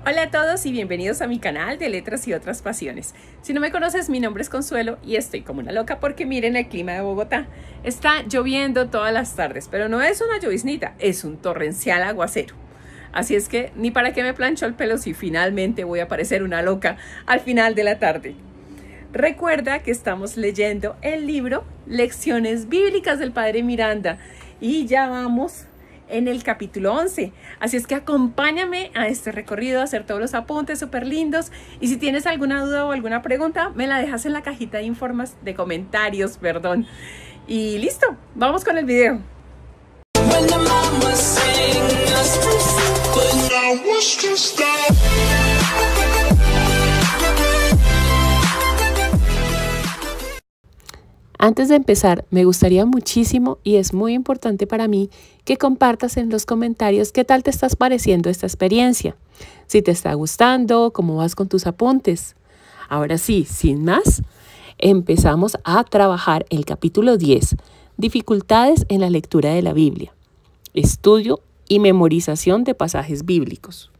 Hola a todos y bienvenidos a mi canal de Letras y Otras Pasiones. Si no me conoces, mi nombre es Consuelo y estoy como una loca porque miren el clima de Bogotá. Está lloviendo todas las tardes, pero no es una lloviznita, es un torrencial aguacero. Así es que ni para qué me plancho el pelo si finalmente voy a parecer una loca al final de la tarde. Recuerda que estamos leyendo el libro Lecciones Bíblicas del Padre Miranda y ya vamos en el capítulo 11. Así es que acompáñame a este recorrido, a hacer todos los apuntes súper lindos. Y si tienes alguna duda o alguna pregunta, me la dejas en la cajita de comentarios, perdón. Y listo, vamos con el video. Antes de empezar, me gustaría muchísimo y es muy importante para mí que compartas en los comentarios qué tal te estás pareciendo esta experiencia. Si te está gustando, cómo vas con tus apuntes. Ahora sí, sin más, empezamos a trabajar el capítulo 10, dificultades en la lectura de la Biblia, estudio y memorización de pasajes bíblicos.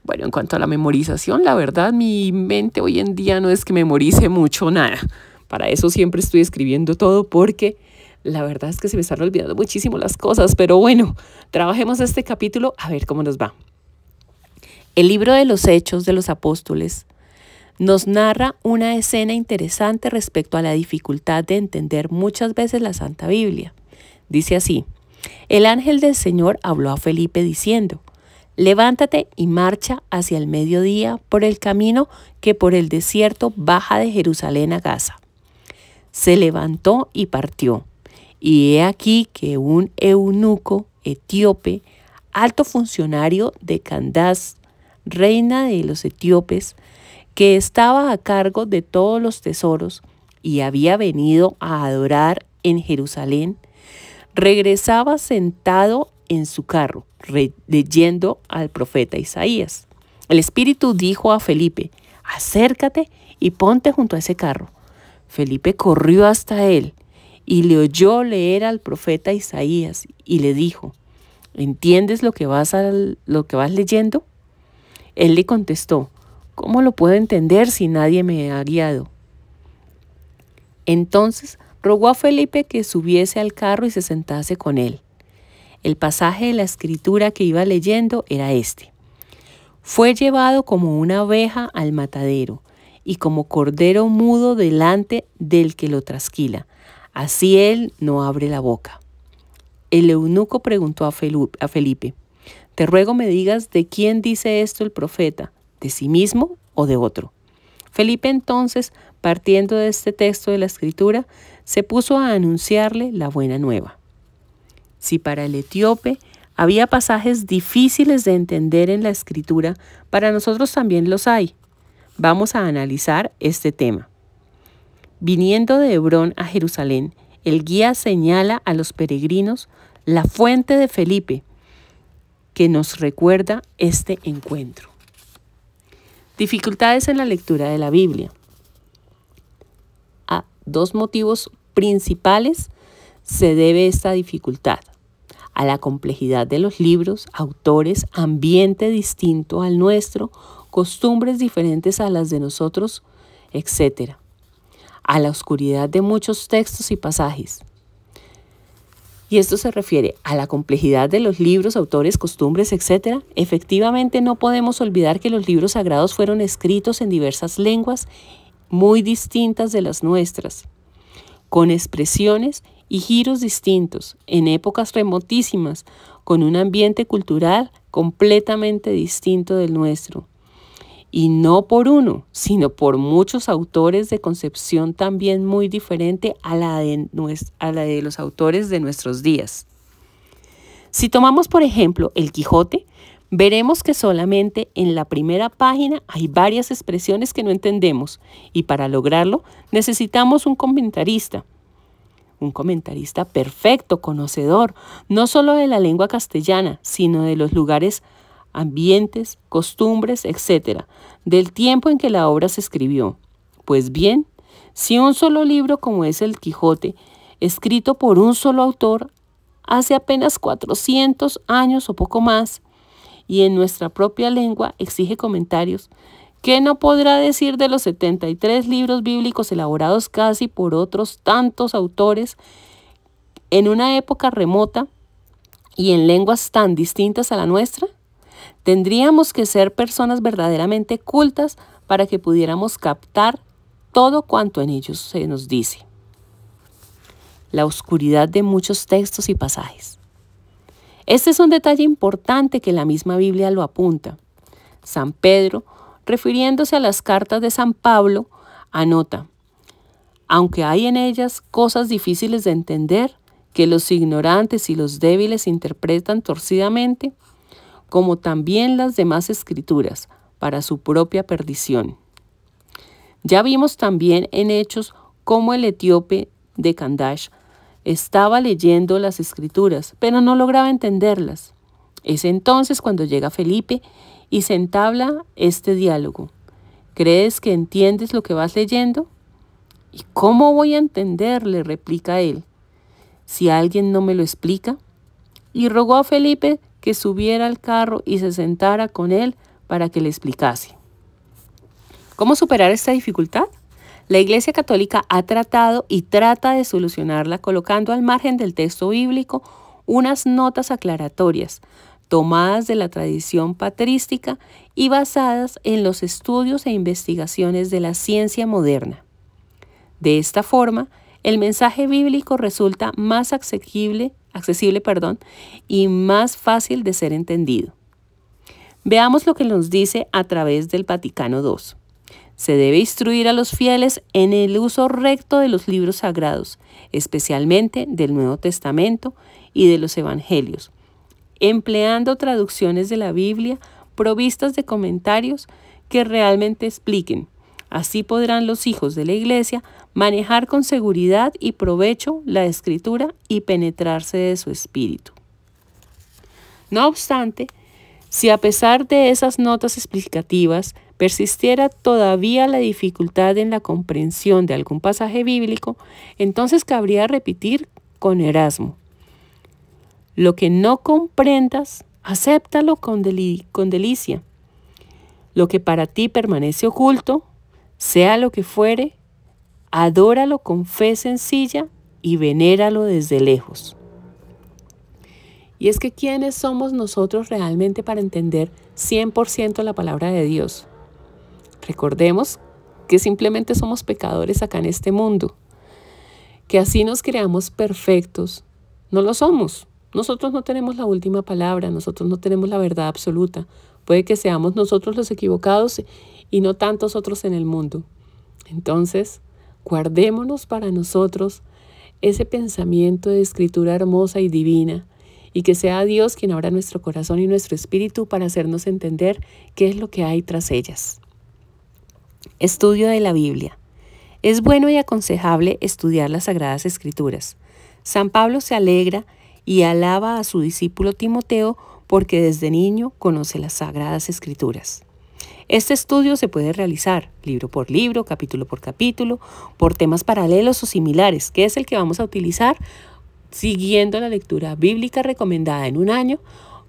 Bueno, en cuanto a la memorización, la verdad, mi mente hoy en día no es que memorice mucho nada. Para eso siempre estoy escribiendo todo porque la verdad es que se me están olvidando muchísimo las cosas. Pero bueno, trabajemos este capítulo a ver cómo nos va. El libro de los Hechos de los Apóstoles nos narra una escena interesante respecto a la dificultad de entender muchas veces la Santa Biblia. Dice así: el ángel del Señor habló a Felipe diciendo: levántate y marcha hacia el mediodía por el camino que por el desierto baja de Jerusalén a Gaza. Se levantó y partió, y he aquí que un eunuco etíope, alto funcionario de Candace, reina de los etíopes, que estaba a cargo de todos los tesoros y había venido a adorar en Jerusalén, regresaba sentado en su carro, leyendo al profeta Isaías. El Espíritu dijo a Felipe: acércate y ponte junto a ese carro. Felipe corrió hasta él y le oyó leer al profeta Isaías y le dijo: ¿entiendes lo que vas leyendo? Él le contestó: ¿cómo lo puedo entender si nadie me ha guiado? Entonces rogó a Felipe que subiese al carro y se sentase con él. El pasaje de la escritura que iba leyendo era este: fue llevado como una oveja al matadero, y como cordero mudo delante del que lo trasquila, así él no abre la boca. El eunuco preguntó a Felipe: te ruego me digas de quién dice esto el profeta, ¿de sí mismo o de otro? Felipe entonces, partiendo de este texto de la escritura, se puso a anunciarle la buena nueva. Si para el etíope había pasajes difíciles de entender en la escritura, para nosotros también los hay. Vamos a analizar este tema. Viniendo de Hebrón a Jerusalén, el guía señala a los peregrinos la fuente de Felipe, que nos recuerda este encuentro. Dificultades en la lectura de la Biblia. A dos motivos principales se debe esta dificultad: a la complejidad de los libros, autores, ambiente distinto al nuestro, costumbres diferentes a las de nosotros, etc. A la oscuridad de muchos textos y pasajes. Y esto se refiere a la complejidad de los libros, autores, costumbres, etc. Efectivamente, no podemos olvidar que los libros sagrados fueron escritos en diversas lenguas muy distintas de las nuestras, con expresiones y giros distintos, en épocas remotísimas, con un ambiente cultural completamente distinto del nuestro. Y no por uno, sino por muchos autores de concepción también muy diferente a la de los autores de nuestros días. Si tomamos, por ejemplo, el Quijote, veremos que solamente en la primera página hay varias expresiones que no entendemos, y para lograrlo necesitamos un comentarista perfecto, conocedor, no solo de la lengua castellana, sino de los lugares, ambientes, costumbres, etc., del tiempo en que la obra se escribió. Pues bien, si un solo libro como es el Quijote, escrito por un solo autor, hace apenas 400 años o poco más, y en nuestra propia lengua exige comentarios, ¿qué no podrá decir de los 73 libros bíblicos elaborados casi por otros tantos autores en una época remota y en lenguas tan distintas a la nuestra? Tendríamos que ser personas verdaderamente cultas para que pudiéramos captar todo cuanto en ellos se nos dice. La oscuridad de muchos textos y pasajes. Este es un detalle importante que la misma Biblia lo apunta. San Pedro, refiriéndose a las cartas de San Pablo, anota: aunque hay en ellas cosas difíciles de entender, que los ignorantes y los débiles interpretan torcidamente, como también las demás escrituras, para su propia perdición. Ya vimos también en Hechos cómo el etíope de Candash estaba leyendo las escrituras, pero no lograba entenderlas. Es entonces cuando llega Felipe y se entabla este diálogo. ¿Crees que entiendes lo que vas leyendo? ¿Y cómo voy a entender?, le replica él, si alguien no me lo explica. Y rogó a Felipe que subiera al carro y se sentara con él para que le explicase. ¿Cómo superar esta dificultad? La Iglesia Católica ha tratado y trata de solucionarla colocando al margen del texto bíblico unas notas aclaratorias, tomadas de la tradición patrística y basadas en los estudios e investigaciones de la ciencia moderna. De esta forma, el mensaje bíblico resulta más accesible, y más fácil de ser entendido. Veamos lo que nos dice a través del Vaticano II. Se debe instruir a los fieles en el uso recto de los libros sagrados, especialmente del Nuevo Testamento y de los Evangelios, empleando traducciones de la Biblia provistas de comentarios que realmente expliquen. Así podrán los hijos de la Iglesia manejar con seguridad y provecho la Escritura y penetrarse de su espíritu. No obstante, si a pesar de esas notas explicativas persistiera todavía la dificultad en la comprensión de algún pasaje bíblico, entonces cabría repetir con Erasmo: lo que no comprendas, acéptalo con delicia. Lo que para ti permanece oculto, sea lo que fuere, adóralo con fe sencilla y venéralo desde lejos. Y es que ¿quiénes somos nosotros realmente para entender 100% la palabra de Dios? Recordemos que simplemente somos pecadores acá en este mundo, que así nos creamos perfectos. No lo somos. Nosotros no tenemos la última palabra, nosotros no tenemos la verdad absoluta. Puede que seamos nosotros los equivocados y no tantos otros en el mundo. Entonces, guardémonos para nosotros ese pensamiento de escritura hermosa y divina, y que sea Dios quien abra nuestro corazón y nuestro espíritu para hacernos entender qué es lo que hay tras ellas. Estudio de la Biblia. Es bueno y aconsejable estudiar las Sagradas Escrituras. San Pablo se alegra y alaba a su discípulo Timoteo porque desde niño conoce las Sagradas Escrituras. Este estudio se puede realizar libro por libro, capítulo por capítulo, por temas paralelos o similares, que es el que vamos a utilizar siguiendo la lectura bíblica recomendada en un año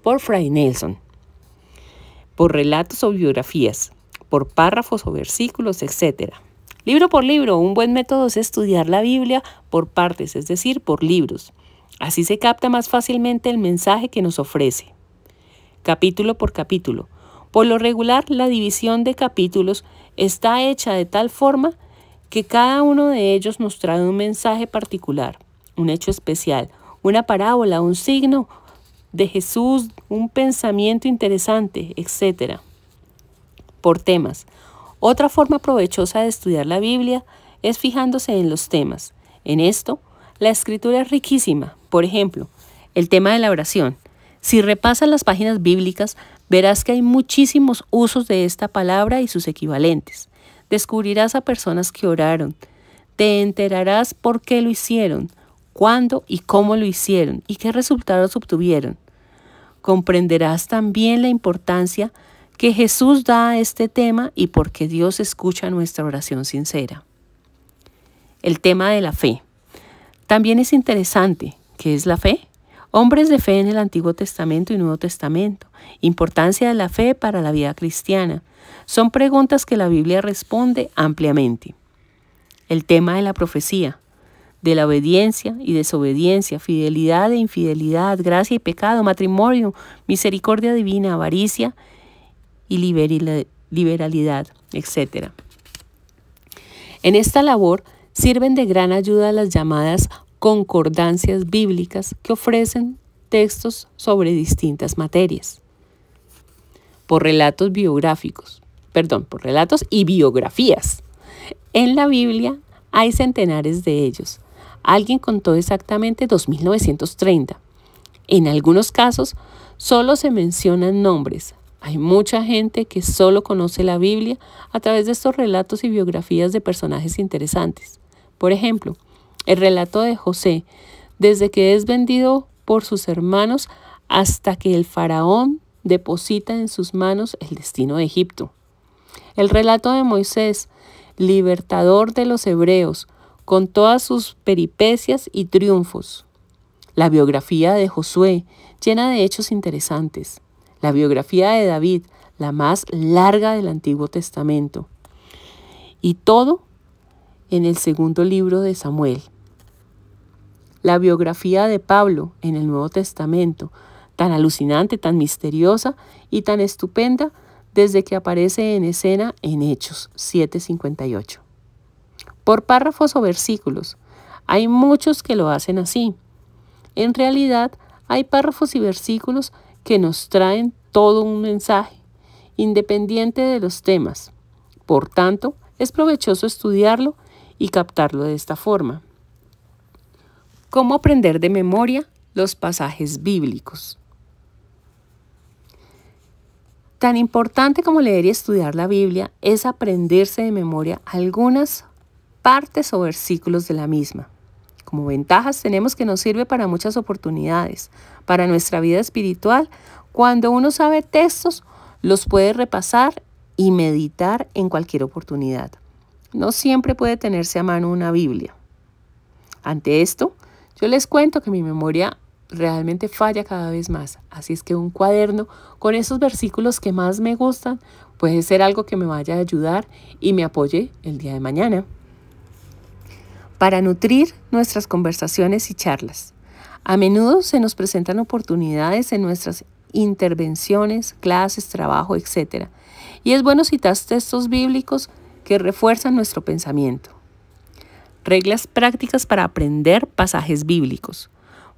por Fray Nelson, por relatos o biografías, por párrafos o versículos, etc. Libro por libro, un buen método es estudiar la Biblia por partes, es decir, por libros. Así se capta más fácilmente el mensaje que nos ofrece. Capítulo por capítulo. Por lo regular, la división de capítulos está hecha de tal forma que cada uno de ellos nos trae un mensaje particular, un hecho especial, una parábola, un signo de Jesús, un pensamiento interesante, etc. Por temas. Otra forma provechosa de estudiar la Biblia es fijándose en los temas. En esto, la escritura es riquísima. Por ejemplo, el tema de la oración. Si repasas las páginas bíblicas, verás que hay muchísimos usos de esta palabra y sus equivalentes. Descubrirás a personas que oraron. Te enterarás por qué lo hicieron, cuándo y cómo lo hicieron y qué resultados obtuvieron. Comprenderás también la importancia que Jesús da a este tema y por qué Dios escucha nuestra oración sincera. El tema de la fe. También es interesante. ¿Qué es la fe? Hombres de fe en el Antiguo Testamento y Nuevo Testamento. Importancia de la fe para la vida cristiana. Son preguntas que la Biblia responde ampliamente. El tema de la profecía, de la obediencia y desobediencia, fidelidad e infidelidad, gracia y pecado, matrimonio, misericordia divina, avaricia y liberalidad, etc. En esta labor sirven de gran ayuda las llamadas concordancias bíblicas que ofrecen textos sobre distintas materias. Por relatos y biografías. En la Biblia hay centenares de ellos. Alguien contó exactamente 2.930. En algunos casos solo se mencionan nombres. Hay mucha gente que solo conoce la Biblia a través de estos relatos y biografías de personajes interesantes. Por ejemplo, el relato de José, desde que es vendido por sus hermanos hasta que el faraón deposita en sus manos el destino de Egipto. El relato de Moisés, libertador de los hebreos, con todas sus peripecias y triunfos. La biografía de Josué, llena de hechos interesantes. La biografía de David, la más larga del Antiguo Testamento. Y todo en el segundo libro de Samuel. La biografía de Pablo en el Nuevo Testamento, tan alucinante, tan misteriosa y tan estupenda desde que aparece en escena en Hechos 7:58. Por párrafos o versículos, hay muchos que lo hacen así. En realidad, hay párrafos y versículos que nos traen todo un mensaje, independiente de los temas. Por tanto, es provechoso estudiarlo y captarlo de esta forma. ¿Cómo aprender de memoria los pasajes bíblicos? Tan importante como leer y estudiar la Biblia es aprenderse de memoria algunas partes o versículos de la misma. Como ventajas tenemos que nos sirve para muchas oportunidades. Para nuestra vida espiritual, cuando uno sabe textos, los puede repasar y meditar en cualquier oportunidad. No siempre puede tenerse a mano una Biblia. Ante esto, yo les cuento que mi memoria realmente falla cada vez más. Así es que un cuaderno con esos versículos que más me gustan puede ser algo que me vaya a ayudar y me apoye el día de mañana. Para nutrir nuestras conversaciones y charlas. A menudo se nos presentan oportunidades en nuestras intervenciones, clases, trabajo, etc. Y es bueno citar textos bíblicos que refuerzan nuestro pensamiento. Reglas prácticas para aprender pasajes bíblicos.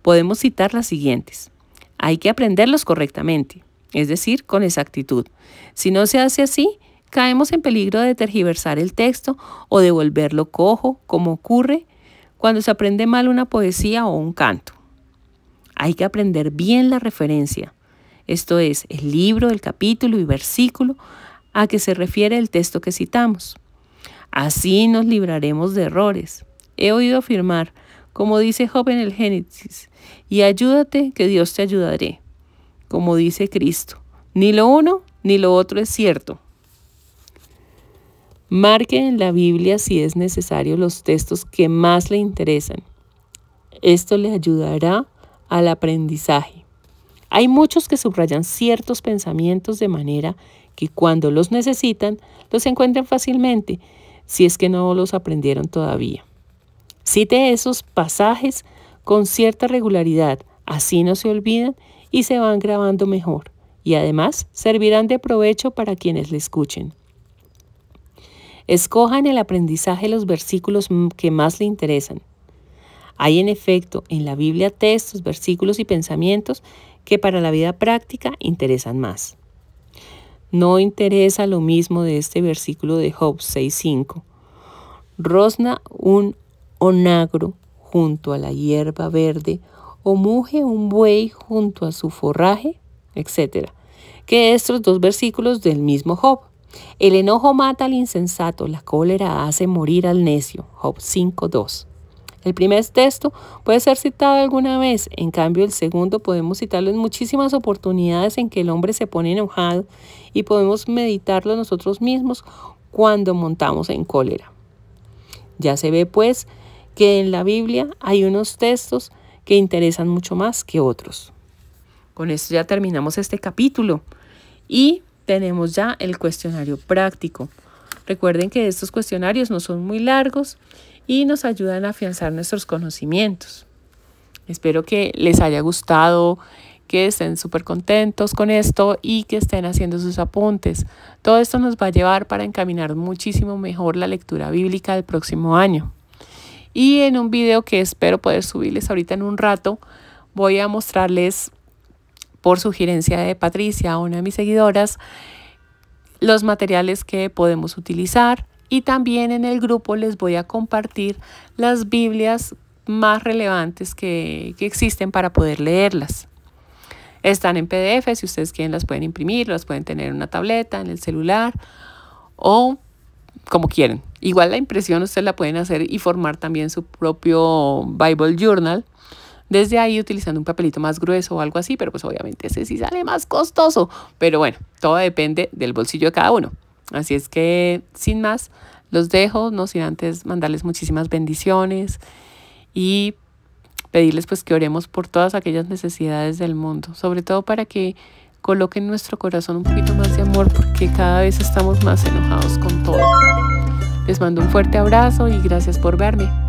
Podemos citar las siguientes. Hay que aprenderlos correctamente, es decir, con exactitud. Si no se hace así, caemos en peligro de tergiversar el texto o de volverlo cojo, como ocurre cuando se aprende mal una poesía o un canto. Hay que aprender bien la referencia, esto es, el libro, el capítulo y versículo a que se refiere el texto que citamos. Así nos libraremos de errores. He oído afirmar, como dice Job en el Génesis, y ayúdate que Dios te ayudaré. Como dice Cristo, ni lo uno ni lo otro es cierto. Marque en la Biblia si es necesario los textos que más le interesan. Esto le ayudará al aprendizaje. Hay muchos que subrayan ciertos pensamientos de manera que cuando los necesitan, los encuentran fácilmente, si es que no los aprendieron todavía. Cite esos pasajes con cierta regularidad, así no se olvidan y se van grabando mejor, y además servirán de provecho para quienes le escuchen. Escoja en el aprendizaje los versículos que más le interesan. Hay en efecto en la Biblia textos, versículos y pensamientos que para la vida práctica interesan más. No interesa lo mismo de este versículo de Job 6:5. Rozna un onagro junto a la hierba verde o muge un buey junto a su forraje, etc. Que estos dos versículos del mismo Job. El enojo mata al insensato, la cólera hace morir al necio. Job 5:2. El primer texto puede ser citado alguna vez, en cambio el segundo podemos citarlo en muchísimas oportunidades en que el hombre se pone enojado y podemos meditarlo nosotros mismos cuando montamos en cólera. Ya se ve pues que en la Biblia hay unos textos que interesan mucho más que otros. Con esto ya terminamos este capítulo y tenemos ya el cuestionario práctico. Recuerden que estos cuestionarios no son muy largos y nos ayudan a afianzar nuestros conocimientos. Espero que les haya gustado, que estén súper contentos con esto y que estén haciendo sus apuntes. Todo esto nos va a llevar para encaminar muchísimo mejor la lectura bíblica del próximo año. Y en un video que espero poder subirles ahorita en un rato, voy a mostrarles, por sugerencia de Patricia, una de mis seguidoras, los materiales que podemos utilizar, y también en el grupo les voy a compartir las Biblias más relevantes que existen para poder leerlas. Están en PDF, si ustedes quieren las pueden imprimir, las pueden tener en una tableta, en el celular o como quieren. Igual la impresión ustedes la pueden hacer y formar también su propio Bible Journal desde ahí utilizando un papelito más grueso o algo así, pero pues obviamente ese sí sale más costoso. Pero bueno, todo depende del bolsillo de cada uno. Así es que sin más, los dejo, no sin antes mandarles muchísimas bendiciones y pedirles pues que oremos por todas aquellas necesidades del mundo, sobre todo para que coloquen en nuestro corazón un poquito más de amor, porque cada vez estamos más enojados con todo. Les mando un fuerte abrazo y gracias por verme.